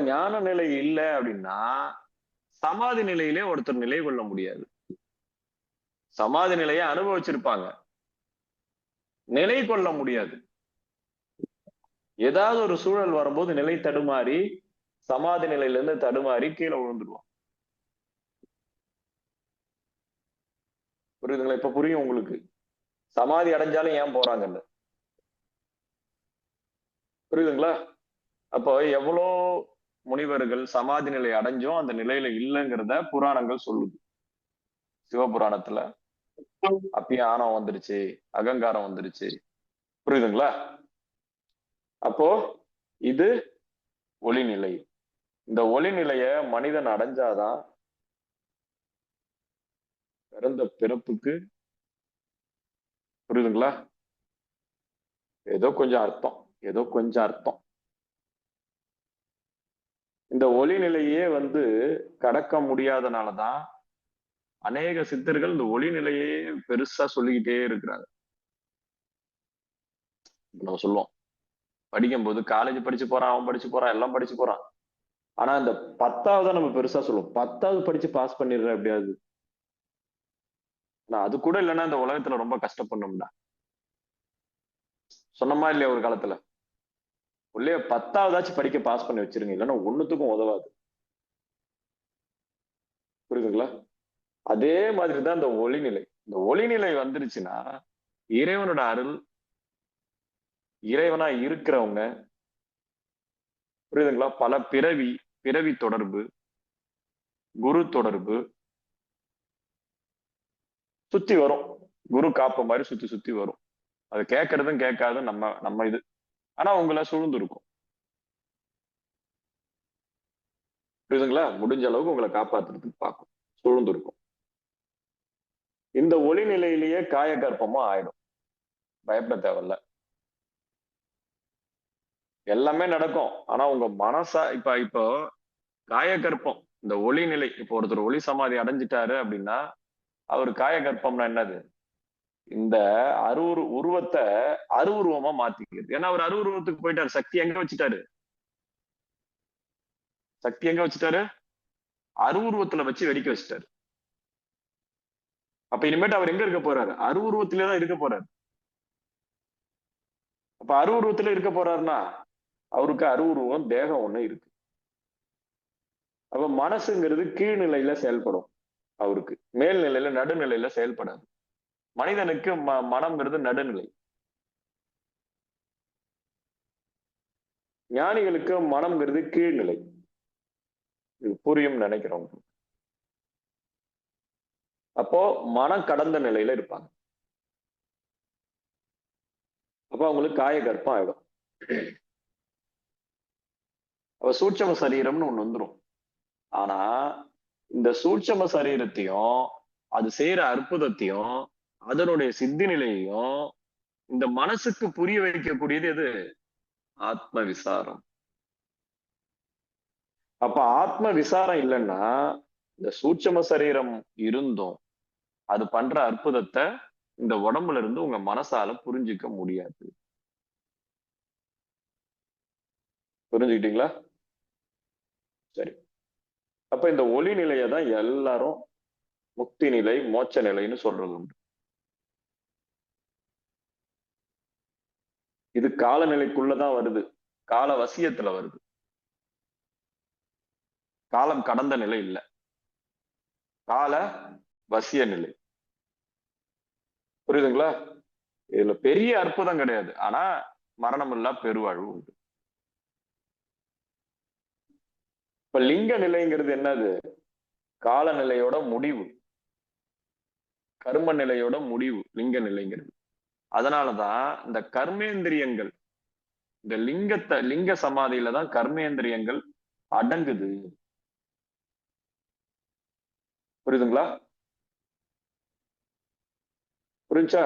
ஞான நிலை இல்லை அப்படின்னா சமாதி நிலையிலே ஒருத்தர் நிலை கொள்ள முடியாது. சமாதி நிலையை அனுபவிச்சிருப்பாங்க, நிலை கொள்ள முடியாது. ஏதாவது ஒரு சூழல் வரும்போது நிலை தடுமாறி சமாதி நிலையில இருந்து தடுமாறி கீழே விழுந்துருவோம். புரியுதுங்களா? இப்ப புரியும் உங்களுக்கு சமாதி அடைஞ்சாலும் ஏன் போறாங்கன்னு. புரியுதுங்களா? அப்போ எவ்வளோ முனிவர்கள் சமாதி நிலை அடைஞ்சும் அந்த நிலையில இல்லைங்கிறத புராணங்கள் சொல்லுது. சிவபுராணத்துல அப்பயும் ஆணவம் வந்துருச்சு, அகங்காரம் வந்துருச்சு. புரியுதுங்களா? அப்போ இது ஒளிநிலை. இந்த ஒளிநிலைய மனிதன் அடைஞ்சாதான் பிறந்த பிறப்புக்கு, புரியுதுங்களா, ஏதோ கொஞ்சம் அர்த்தம், ஏதோ கொஞ்சம் அர்த்தம். இந்த ஒளிநிலையே கடக்க முடியாதனாலதான் அநேக சித்தர்கள் இந்த ஒளிநிலையே பெருசா சொல்லிக்கிட்டே இருக்கிறாங்க. நம்ம சொல்லுவோம், படிக்கும் போது காலேஜ் படிச்சு போறான், அவன் படிச்சு போறான், எல்லாம் படிச்சு போறான். ஆனா இந்த 10வது நம்ம பெருசா சொல்லுவோம், 10வது படிச்சு பாஸ் பண்ணிடுற எப்படியாவது. நான் அது கூட இல்லைன்னா இந்த உலகத்துல ரொம்ப கஷ்டப்படணும்டா. சொன்னமா இல்லையா ஒரு காலத்துல, உள்ளே 10வதாச்சும் படிக்க பாஸ் பண்ணி வச்சிருங்க, இல்லைன்னா ஒண்ணுத்துக்கும் உதவாது. புரியுதுங்களா? அதே மாதிரிதான் இந்த ஒளிநிலை. இந்த ஒளிநிலை வந்துருச்சுன்னா இறைவனோட அருள், இறைவனா இருக்கிறவங்க, புரியுதுங்களா, பல பிறவி பிறவி தொடர்பு, குரு தொடர்பு சுத்தி வரும். குரு காப்ப மாதிரி சுத்தி சுத்தி வரும். அது கேட்கறதும் கேட்காதும் நம்ம நம்ம இது. ஆனா உங்களை சூழ்ந்து இருக்கும். புரியுதுங்களா? முடிஞ்ச அளவுக்கு உங்களை காப்பாத்துறதுக்கு பார்க்கும், சூழ்ந்து இருக்கும். இந்த ஒளி நிலையிலேயே காய கர்ப்பமா ஆயிடும். பயப்பட தேவையில்ல, எல்லாமே நடக்கும். ஆனா உங்க மனசா இப்போ காயகற்பம், இந்த ஒளி நிலை, இப்போ ஒருத்தர் ஒளி சமாதி அடைஞ்சிட்டாரு அப்படின்னா அவர் காயகற்பம்னா என்னது? இந்த உருவத்தை அருவுருவமா மாத்திக்கிறது. ஏன்னா அவர் அருவுருவத்துக்கு போயிட்டாரு. சக்தி எங்க வச்சுட்டாரு? சக்தி எங்க வச்சுட்டாரு? அருவுருவத்துல வச்சு வெடிக்க வச்சுட்டாரு. அப்ப இனிமேட்டு அவர் எங்க இருக்க போறாரு? அருவுருவத்திலேதான் இருக்க போறாரு. அப்ப அருவுருவத்துல இருக்க போறாருன்னா அவருக்கு அருவுருவம் தேகம் ஒண்ணு இருக்கு. அப்ப மனசுங்கிறது கீழ்நிலையில செயல்படும், அவருக்கு மேல்நிலையில நடுநிலையில செயல்படாது. மனிதனுக்கு மனம்ங்கிறது நடுநிலை. ஞானிகளுக்கு மனம்ங்கிறது கீழ்நிலை. இது புரியும் நினைக்கிறோம். அப்போ மனம் கடந்த நிலையில இருப்பாங்க. அப்ப அவங்களுக்கு காய கர்ப்பம் ஆயிடும். அப்ப சூட்சம சரீரம்னு ஒண்ணு வந்துடும். ஆனா இந்த சூட்சம சரீரத்தையும் அது செய்யற அற்புதத்தையும் அதனுடைய சித்தி நிலையையும் இந்த மனசுக்கு புரிய வைக்கக்கூடியது எது? ஆத்ம விசாரம். அப்ப ஆத்ம விசாரம் இல்லைன்னா இந்த சூட்சம சரீரம் இருந்தும் அது பண்ற அற்புதத்தை இந்த உடம்புல இருந்து உங்க மனசால புரிஞ்சுக்க முடியாது. புரிஞ்சுக்கிட்டீங்களா? சரி. அப்ப இந்த ஒளி நிலையை தான் எல்லாரும் முக்தி நிலை, மோட்ச நிலைன்னு சொல்றது உண்டு. இது காலநிலைக்குள்ளதான் வருது, கால வசியத்துல வருது. காலம் கடந்த நிலை இல்லை, கால வசிய நிலை. புரியுதுங்களா? இதுல பெரிய அற்புதம் கிடையாது, ஆனா மரணம் இல்லா பெருவாழ்வு உண்டு. இப்ப லிங்க நிலைங்கிறது என்னது? காலநிலையோட முடிவு, கர்ம நிலையோட முடிவு லிங்க நிலைங்கிறது. அதனாலதான் இந்த கர்மேந்திரியங்கள், இந்த லிங்க சமாதியில தான் கர்மேந்திரியங்கள் அடங்குது. புரியுதுங்களா? புரிஞ்சா?